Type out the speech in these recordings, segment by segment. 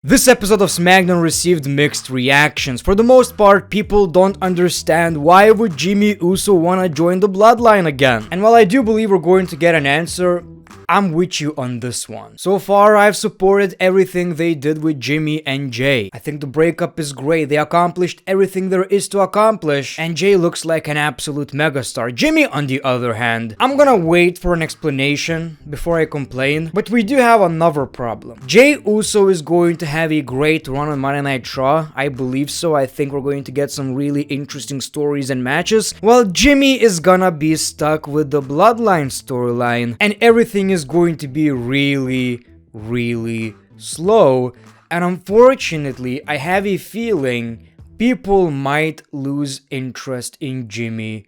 This episode of SmackDown received mixed reactions. For the most part, people don't understand why would Jimmy Uso wanna join the Bloodline again. And while I do believe we're going to get an answer, I'm with you on this one. So far, I've supported everything they did with Jimmy and Jay. I think the breakup is great. They accomplished everything there is to accomplish, and Jay looks like an absolute megastar. Jimmy, on the other hand, I'm gonna wait for an explanation before I complain, but we do have another problem. Jay Uso is going to have a great run on Monday Night Raw. I believe so. I think we're going to get some really interesting stories and matches, while Jimmy is gonna be stuck with the Bloodline storyline, and everything is going to be really slow. And unfortunately, I have a feeling people might lose interest in Jimmy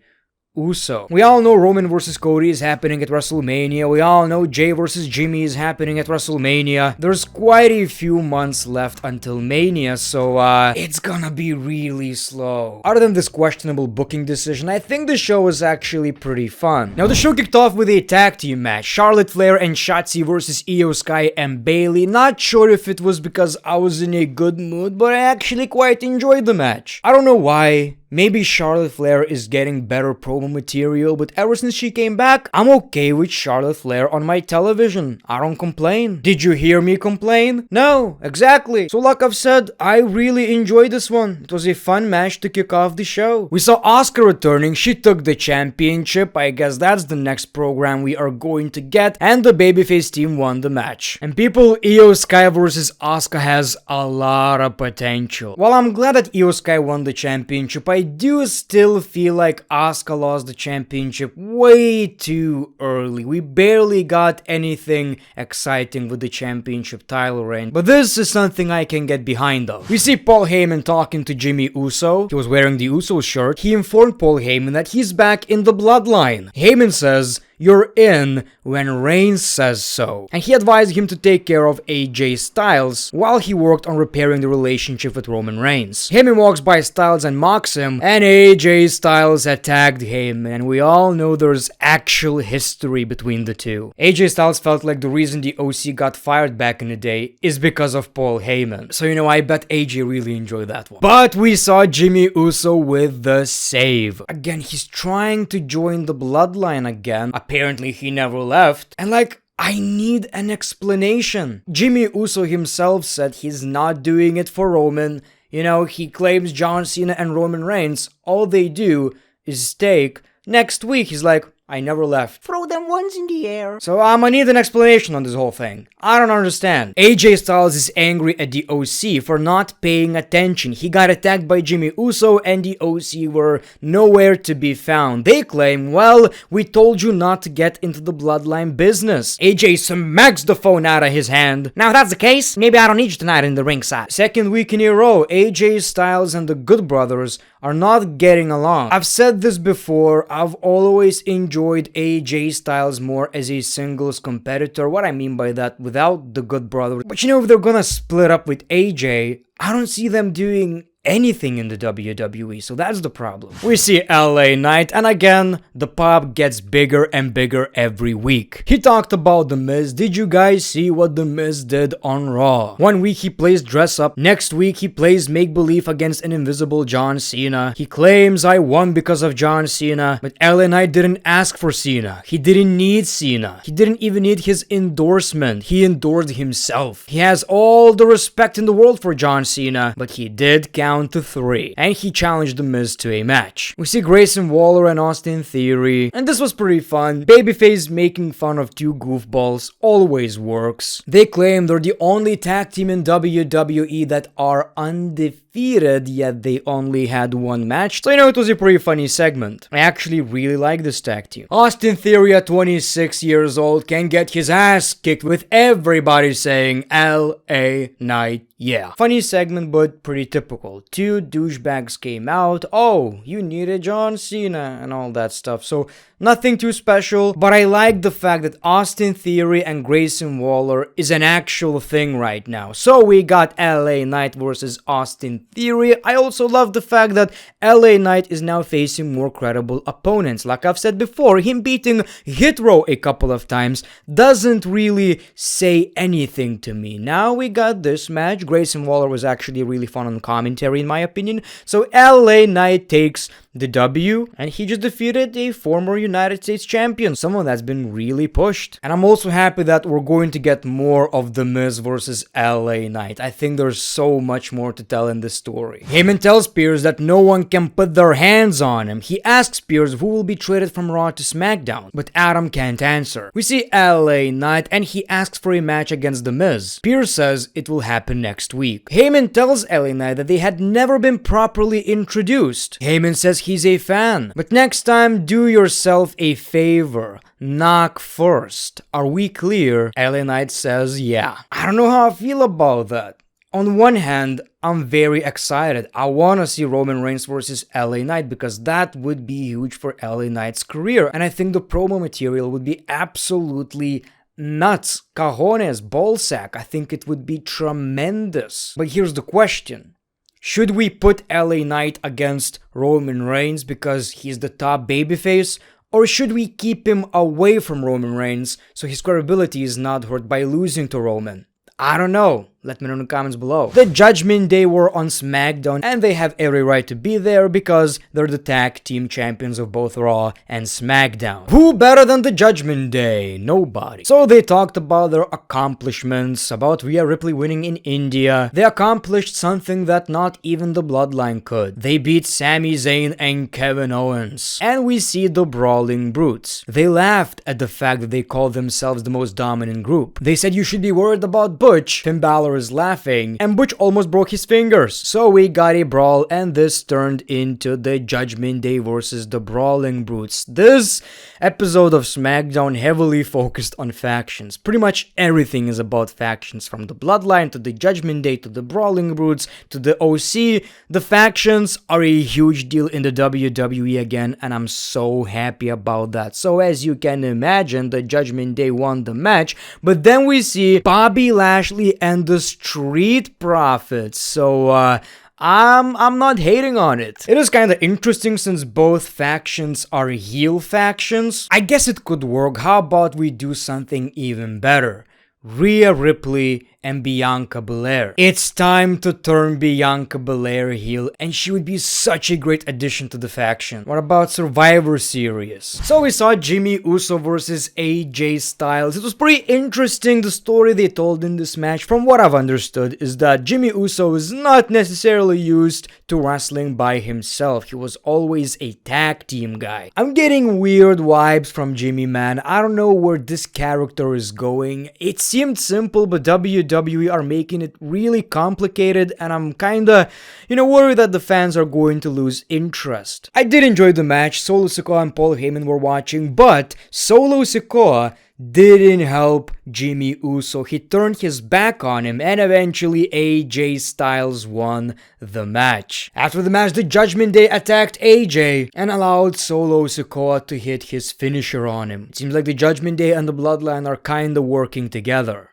Uso. We all know Roman versus Cody is happening at WrestleMania. We all know Jay versus Jimmy is happening at WrestleMania. There's quite a few months left until Mania, so it's gonna be really slow. Other than this questionable booking decision, I think the show is actually pretty fun. Now, the show kicked off with a tag team match. Charlotte Flair and Shotzi versus Io Sky and Bayley. Not sure if it was because I was in a good mood, but I actually quite enjoyed the match. I don't know why. Maybe Charlotte Flair is getting better promo material, but ever since she came back, I'm okay with Charlotte Flair on my television. I don't complain. Did you hear me complain? No, exactly. So like I've said, I really enjoyed this one. It was a fun match to kick off the show. We saw Asuka returning. She took the championship. I guess that's the next program we are going to get. And the babyface team won the match. And people, Io Sky versus Asuka has a lot of potential. While I'm glad that Io Sky won the championship, I do still feel like Asuka lost the championship way too early. We barely got anything exciting with the championship title reign, but this is something I can get behind though. We see Paul Heyman talking to Jimmy Uso. He was wearing the Uso shirt. He informed Paul Heyman that he's back in the Bloodline. Heyman says, "You're in when Reigns says so." And he advised him to take care of AJ Styles while he worked on repairing the relationship with Roman Reigns. Heyman walks by Styles and mocks him, and AJ Styles attacked him, and we all know there's actual history between the two. AJ Styles felt like the reason the OC got fired back in the day is because of Paul Heyman. So I bet AJ really enjoyed that one. But we saw Jimmy Uso with the save. Again, he's trying to join the Bloodline again. Apparently he never left, and I need an explanation. Jimmy Uso himself said he's not doing it for Roman. He claims John Cena and Roman Reigns, all they do is steak. Next week he's like, I never left. Throw them ones in the air. So I'm gonna need an explanation on this whole thing. I don't understand. AJ Styles is angry at the OC for not paying attention. He got attacked by Jimmy Uso and the OC were nowhere to be found. They claim, well, we told you not to get into the Bloodline business. AJ smacks the phone out of his hand. Now if that's the case, maybe I don't need you tonight in the ringside. Second week in a row, AJ Styles and the Good Brothers are not getting along. I've said this before, I've always enjoyed AJ Styles more as a singles competitor. What I mean by that, without the Good Brothers. But if they're gonna split up with AJ, I don't see them doing anything in the WWE, so that's the problem. We see LA Knight, and again, the pop gets bigger and bigger every week. He talked about The Miz. Did you guys see what The Miz did on Raw? One week he plays dress up, next week he plays make-believe against an invisible John Cena. He claims I won because of John Cena, but LA Knight didn't ask for Cena. He didn't need Cena. He didn't even need his endorsement. He endorsed himself. He has all the respect in the world for John Cena, but he did count to 3, and he challenged The Miz to a match. We see Grayson Waller and Austin Theory, and this was pretty fun. Babyface making fun of two goofballs always works. They claim they're the only tag team in WWE that are undefeated, yet they only had one match. So it was a pretty funny segment. I actually really like this tag team. Austin Theory at 26 years old can get his ass kicked with everybody saying LA Knight. Yeah. Funny segment, but pretty typical. Two douchebags came out. Oh, you needed John Cena and all that stuff. So Nothing too special, but I like the fact that Austin Theory and Grayson Waller is an actual thing right now. So we got LA Knight versus Austin Theory. I also love the fact that LA Knight is now facing more credible opponents. Like I've said before, him beating Hit Row a couple of times doesn't really say anything to me. Now we got this match. Grayson Waller was actually really fun on commentary in my opinion. So LA Knight takes the W, and he just defeated a former United States champion, someone that's been really pushed. And I'm also happy that we're going to get more of The Miz versus LA Knight. I think there's so much more to tell in this story. Heyman tells Spears that no one can put their hands on him. He asks Spears who will be traded from Raw to SmackDown, but Adam can't answer. We see LA Knight, and he asks for a match against The Miz. Spears says it will happen next week. Heyman tells LA Knight that they had never been properly introduced. Heyman says he's a fan, but next time do yourself a favor. Knock first. Are we clear? LA Knight says yeah. I don't know how I feel about that. On one hand, I'm very excited. I want to see Roman Reigns versus LA Knight because that would be huge for LA Knight's career, and I think the promo material would be absolutely nuts. Cajones, ballsack. I think it would be tremendous. But here's the question. Should we put LA Knight against Roman Reigns because he's the top babyface? Or should we keep him away from Roman Reigns so his credibility is not hurt by losing to Roman? I don't know. Let me know in the comments below. The Judgment Day were on SmackDown, and they have every right to be there because they're the tag team champions of both Raw and SmackDown. Who better than the Judgment Day? Nobody. So they talked about their accomplishments, about Rhea Ripley winning in India. They accomplished something that not even the Bloodline could. They beat Sami Zayn and Kevin Owens. And we see the Brawling Brutes. They laughed at the fact that they called themselves the most dominant group. They said you should be worried about Butch. Finn Balor is laughing, and Butch almost broke his fingers. So we got a brawl, and this turned into the Judgment Day versus the Brawling Brutes. This episode of SmackDown heavily focused on factions. Pretty much everything is about factions, from the Bloodline to the Judgment Day to the Brawling Brutes to the OC. The factions are a huge deal in the WWE again, and I'm so happy about that. So as you can imagine, the Judgment Day won the match, but then we see Bobby Lashley and the Street Profits. So I'm not hating on it. It is kind of interesting since both factions are heel factions. I guess it could work. How about we do something even better? Rhea Ripley and Bianca Belair. It's time to turn Bianca Belair heel, and she would be such a great addition to the faction. What about Survivor Series? So we saw Jimmy Uso versus AJ Styles. It was pretty interesting, the story they told in this match. From what I've understood is that Jimmy Uso is not necessarily used to wrestling by himself. He was always a tag team guy. I'm getting weird vibes from Jimmy, man. I don't know where this character is going. It seemed simple, but WWE are making it really complicated, and I'm kinda, worried that the fans are going to lose interest. I did enjoy the match. Solo Sikoa and Paul Heyman were watching, but Solo Sikoa didn't help Jimmy Uso. He turned his back on him, and eventually AJ Styles won the match. After the match, the Judgment Day attacked AJ and allowed Solo Sikoa to hit his finisher on him. It seems like the Judgment Day and the Bloodline are kinda working together.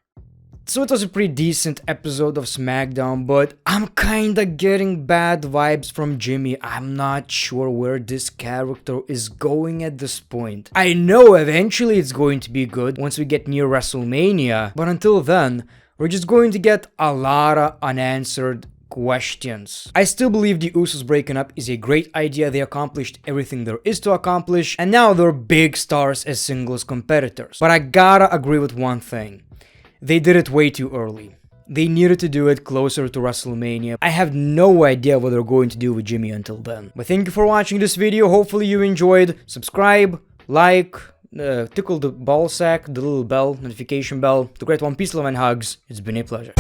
So it was a pretty decent episode of SmackDown, but I'm kinda getting bad vibes from Jimmy. I'm not sure where this character is going at this point. I know eventually it's going to be good once we get near WrestleMania, but until then, we're just going to get a lot of unanswered questions. I still believe the Usos breaking up is a great idea. They accomplished everything there is to accomplish, and now they're big stars as singles competitors. But I gotta agree with one thing. They did it way too early. They needed to do it closer to WrestleMania. I have no idea what they're going to do with Jimmy until then. But thank you for watching this video. Hopefully you enjoyed. Subscribe, like, tickle the ball sack, the little bell, notification bell. The Great One, peace, love, and hugs. It's been a pleasure.